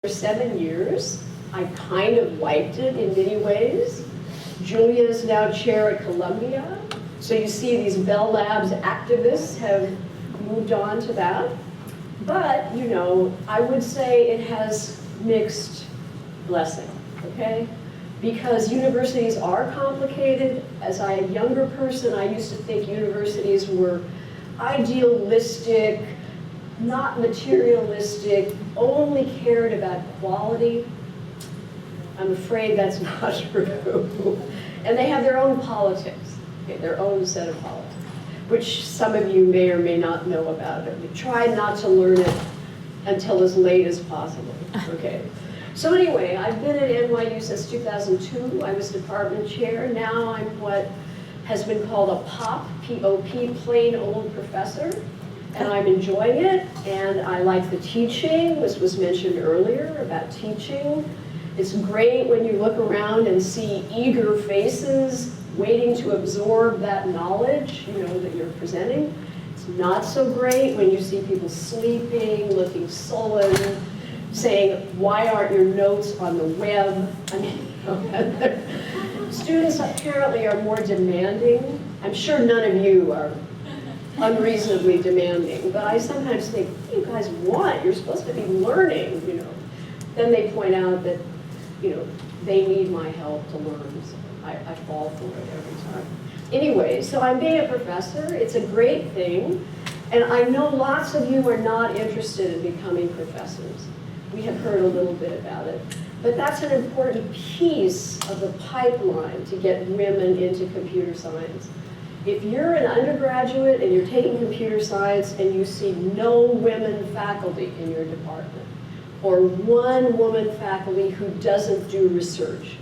For 7 years. I kind of liked it in many ways. Julia is now chair at Columbia. So you see these Bell Labs activists have moved on to that. But, you know, I would say it has mixed blessing, okay? Because universities are complicated. As a younger person, I used to think universities were idealistic, not materialistic, only cared about quality. I'm afraid that's not true. And they have their own politics, okay, their own set of politics, which some of you may or may not know about. But we try not to learn it until as late as possible, okay? So anyway, I've been at NYU since 2002. I was department chair. Now I'm what has been called a POP, P-O-P, plain old professor. And I'm enjoying it, and I like the teaching, which was mentioned earlier about teaching. It's great when you look around and see eager faces waiting to absorb that knowledge, you know, that you're presenting. It's not so great when you see people sleeping, looking sullen, saying, why aren't your notes on the web? I mean, you know, students apparently are more demanding. I'm sure none of you are unreasonably demanding, but I sometimes think, what do you guys want? You're supposed to be learning, you know. Then they point out that, you know, they need my help to learn, so I fall for it every time. Anyway, so I'm being a professor. It's a great thing, and I know lots of you are not interested in becoming professors. We have heard a little bit about it, but that's an important piece of the pipeline to get women into computer science. If you're an undergraduate and you're taking computer science and you see no women faculty in your department, or one woman faculty who doesn't do research,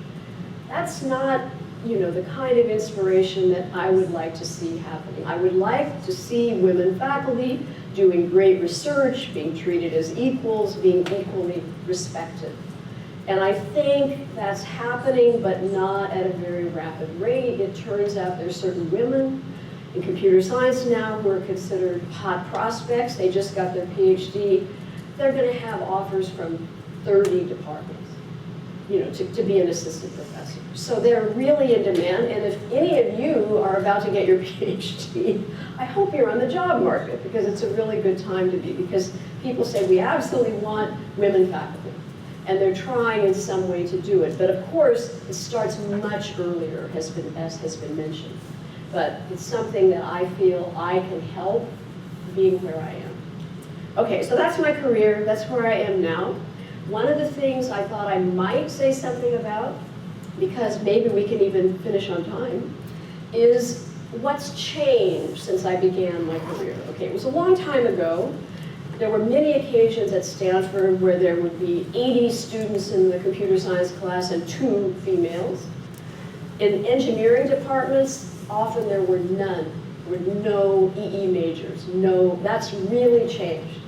that's not, you know, the kind of inspiration that I would like to see happening. I would like to see women faculty doing great research, being treated as equals, being equally respected. And I think that's happening, but not at a very rapid rate. It turns out there's certain women in computer science now who are considered hot prospects. They just got their PhD. They're going to have offers from 30 departments, you know, to be an assistant professor. So they're really in demand. And if any of you are about to get your PhD, I hope you're on the job market, because it's a really good time to be. Because people say, we absolutely want women faculty. And they're trying in some way to do it. But of course, it starts much earlier, as has been mentioned. But it's something that I feel I can help being where I am. Okay, so that's my career. That's where I am now. One of the things I thought I might say something about, because maybe we can even finish on time, is what's changed since I began my career. Okay, it was a long time ago. There were many occasions at Stanford where there would be 80 students in the computer science class and 2 females. In engineering departments, often there were none. There were no EE majors. No, that's really changed.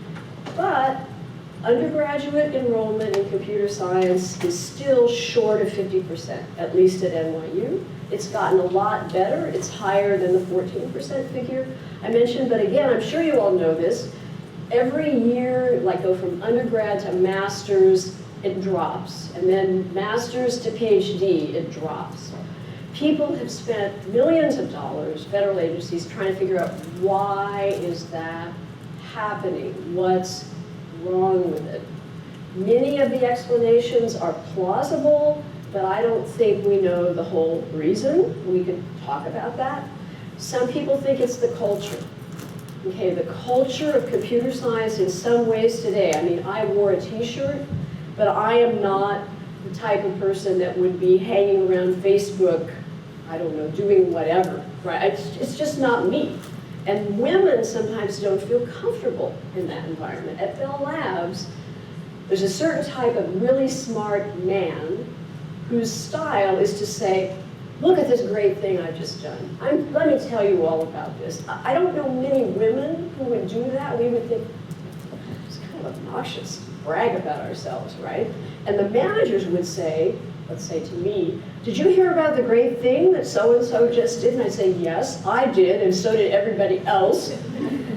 But undergraduate enrollment in computer science is still short of 50%, at least at NYU. It's gotten a lot better. It's higher than the 14% figure I mentioned. But again, I'm sure you all know this. Every year, like go from undergrad to master's, it drops. And then master's to PhD, it drops. People have spent millions of dollars, federal agencies, trying to figure out why is that happening? What's wrong with it? Many of the explanations are plausible, but I don't think we know the whole reason. We could talk about that. Some people think it's the culture. Okay, the culture of computer science in some ways today, I mean, I wore a t-shirt, but I am not the type of person that would be hanging around Facebook, I don't know, doing whatever, right? It's just not me. And women sometimes don't feel comfortable in that environment. At Bell Labs, there's a certain type of really smart man whose style is to say, look at this great thing I've just done. Let me tell you all about this. I don't know many women who would do that. We would think, it's kind of obnoxious to brag about ourselves, right? And the managers would say, let's say to me, did you hear about the great thing that so-and-so just did? And I'd say, yes, I did, and so did everybody else.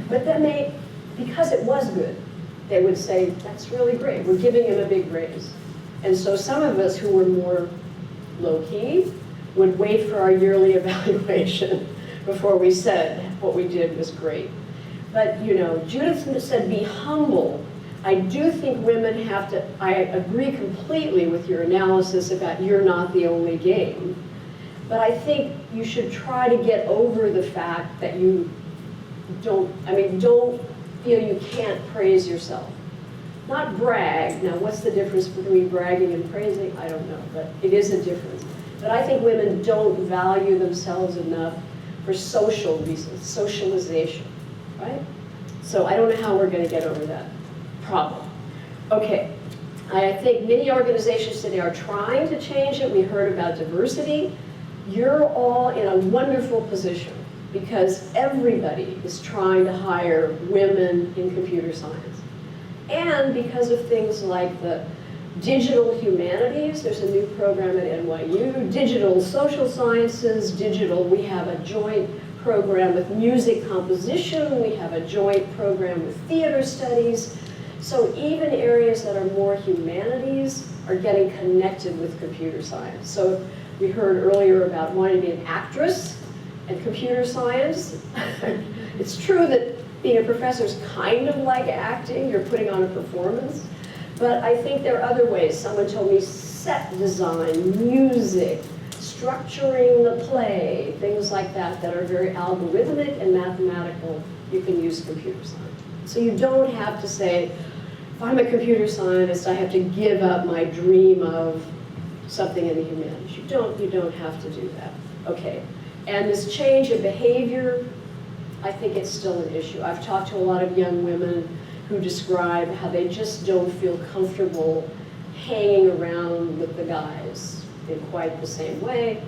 But then because it was good, they would say, that's really great, we're giving him a big raise. And so some of us who were more low-key would wait for our yearly evaluation before we said what we did was great. But you know, Judith said be humble. I do think women have to, I agree completely with your analysis about you're not the only game. But I think you should try to get over the fact that you don't feel you can't praise yourself. Not brag. Now, what's the difference between bragging and praising? I don't know, but it is a difference. But I think women don't value themselves enough for social reasons, socialization, right? So I don't know how we're going to get over that problem. Okay, I think many organizations today are trying to change it. We heard about diversity. You're all in a wonderful position because everybody is trying to hire women in computer science. And because of things like the digital humanities, there's a new program at NYU, digital social sciences, we have a joint program with music composition, we have a joint program with theater studies. So even areas that are more humanities are getting connected with computer science. So we heard earlier about wanting to be an actress and computer science. It's true that being a professor is kind of like acting, you're putting on a performance. But I think there are other ways. Someone told me set design, music, structuring the play, things like that that are very algorithmic and mathematical. You can use computer science. So you don't have to say, if I'm a computer scientist, I have to give up my dream of something in the humanities. You don't have to do that. Okay. And this change of behavior, I think it's still an issue. I've talked to a lot of young women who describe how they just don't feel comfortable hanging around with the guys in quite the same way.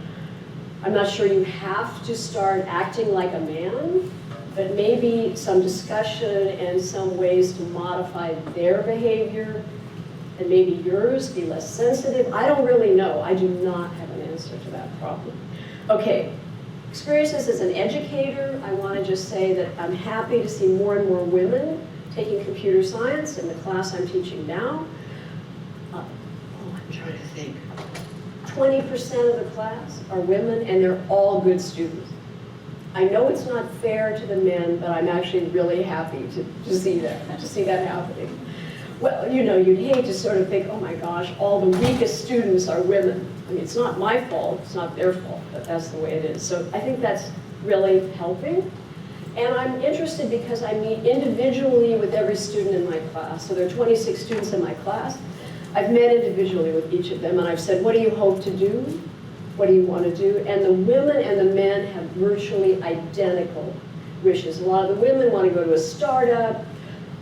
I'm not sure you have to start acting like a man, but maybe some discussion and some ways to modify their behavior, and maybe yours, be less sensitive. I don't really know. I do not have an answer to that problem. Okay, experiences as an educator, I want to just say that I'm happy to see more and more women taking computer science in the class I'm teaching now. I'm trying to think. 20% of the class are women, and they're all good students. I know it's not fair to the men, but I'm actually really happy to see that happening. Well, you know, you'd hate to sort of think, oh my gosh, all the weakest students are women. I mean, it's not my fault, it's not their fault, but that's the way it is. So I think that's really helping. And I'm interested because I meet individually with every student in my class. So there are 26 students in my class. I've met individually with each of them, and I've said, what do you hope to do? What do you want to do? And the women and the men have virtually identical wishes. A lot of the women want to go to a startup.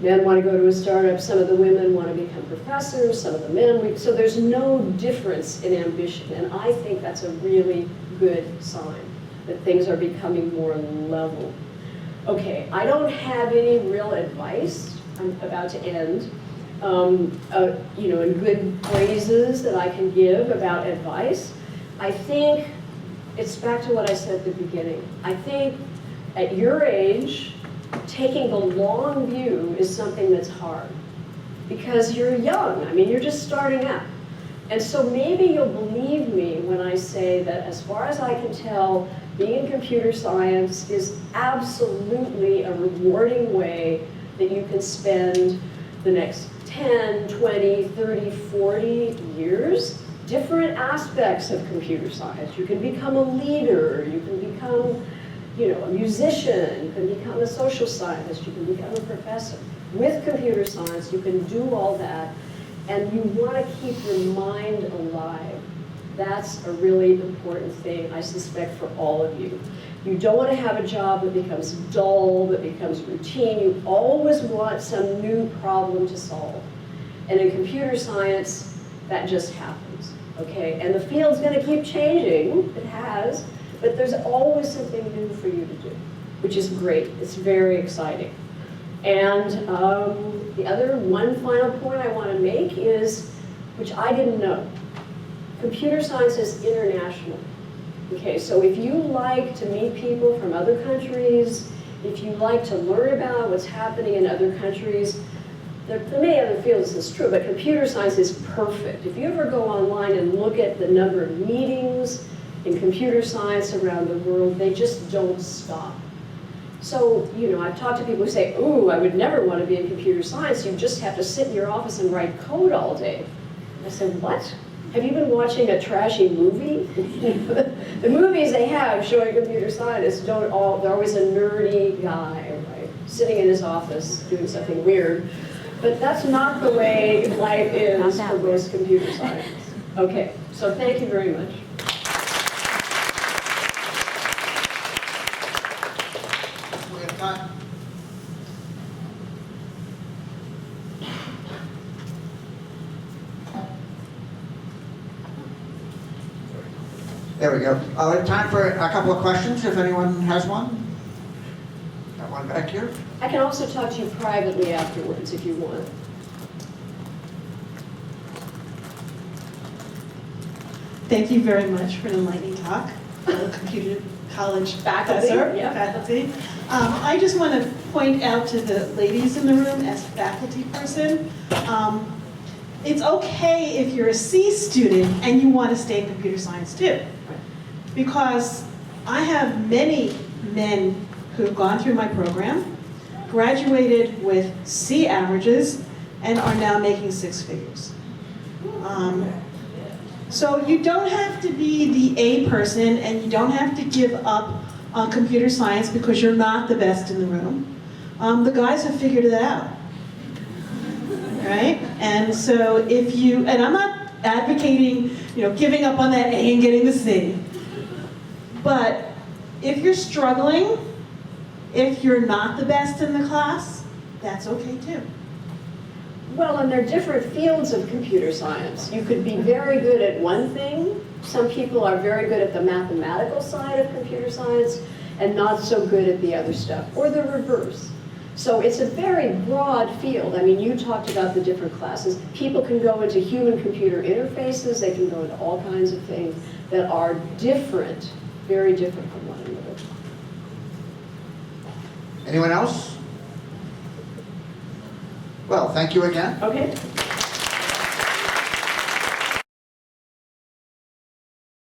Men want to go to a startup. Some of the women want to become professors. Some of the men. So there's no difference in ambition. And I think that's a really good sign that things are becoming more level. Okay, I don't have any real advice. I'm about to end. You know, in good phrases that I can give about advice. I think it's back to what I said at the beginning. I think at your age, taking the long view is something that's hard because you're young. I mean, you're just starting out. And so maybe you'll believe me when I say that as far as I can tell, being in computer science is absolutely a rewarding way that you can spend the next 10, 20, 30, 40 years. Different aspects of computer science. You can become a leader, you can become, you know, a musician, you can become a social scientist, you can become a professor. With computer science, you can do all that, and you want to keep your mind alive. That's a really important thing, I suspect, for all of you. You don't want to have a job that becomes dull, that becomes routine. You always want some new problem to solve. And in computer science, that just happens, okay? And the field's going to keep changing, it has, but there's always something new for you to do, which is great. It's very exciting. And the other one final point I want to make is, which I didn't know, computer science is international. Okay, so if you like to meet people from other countries, if you like to learn about what's happening in other countries, there are many other fields this is true, but computer science is perfect. If you ever go online and look at the number of meetings in computer science around the world, they just don't stop. So, you know, I've talked to people who say, ooh, I would never want to be in computer science. You just have to sit in your office and write code all day. I said, what? Have you been watching a trashy movie? The movies they have showing computer scientists they're always a nerdy guy, right? Sitting in his office doing something weird. But that's not the way life is for most computer scientists. Okay, so thank you very much. We have time. There we go. We have time for a couple of questions, if anyone has one. Got one back here. I can also talk to you privately afterwards if you want. Thank you very much for an enlightening talk, fellow computer college faculty. I just want to point out to the ladies in the room as a faculty person, it's okay if you're a C student and you want to stay in computer science too. Because I have many men who've gone through my program, graduated with C averages, and are now making six figures. So you don't have to be the A person, and you don't have to give up on computer science because you're not the best in the room. The guys have figured it out, right? And so if you, and I'm not advocating, giving up on that A and getting the C, but if you're struggling, if you're not the best in the class, that's okay too. Well, and there are different fields of computer science. You could be very good at one thing. Some people are very good at the mathematical side of computer science and not so good at the other stuff, or the reverse. So it's a very broad field. I mean, you talked about the different classes. People can go into human-computer interfaces. They can go into all kinds of things that are different, very different from one another. Anyone else? Well, thank you again. Okay.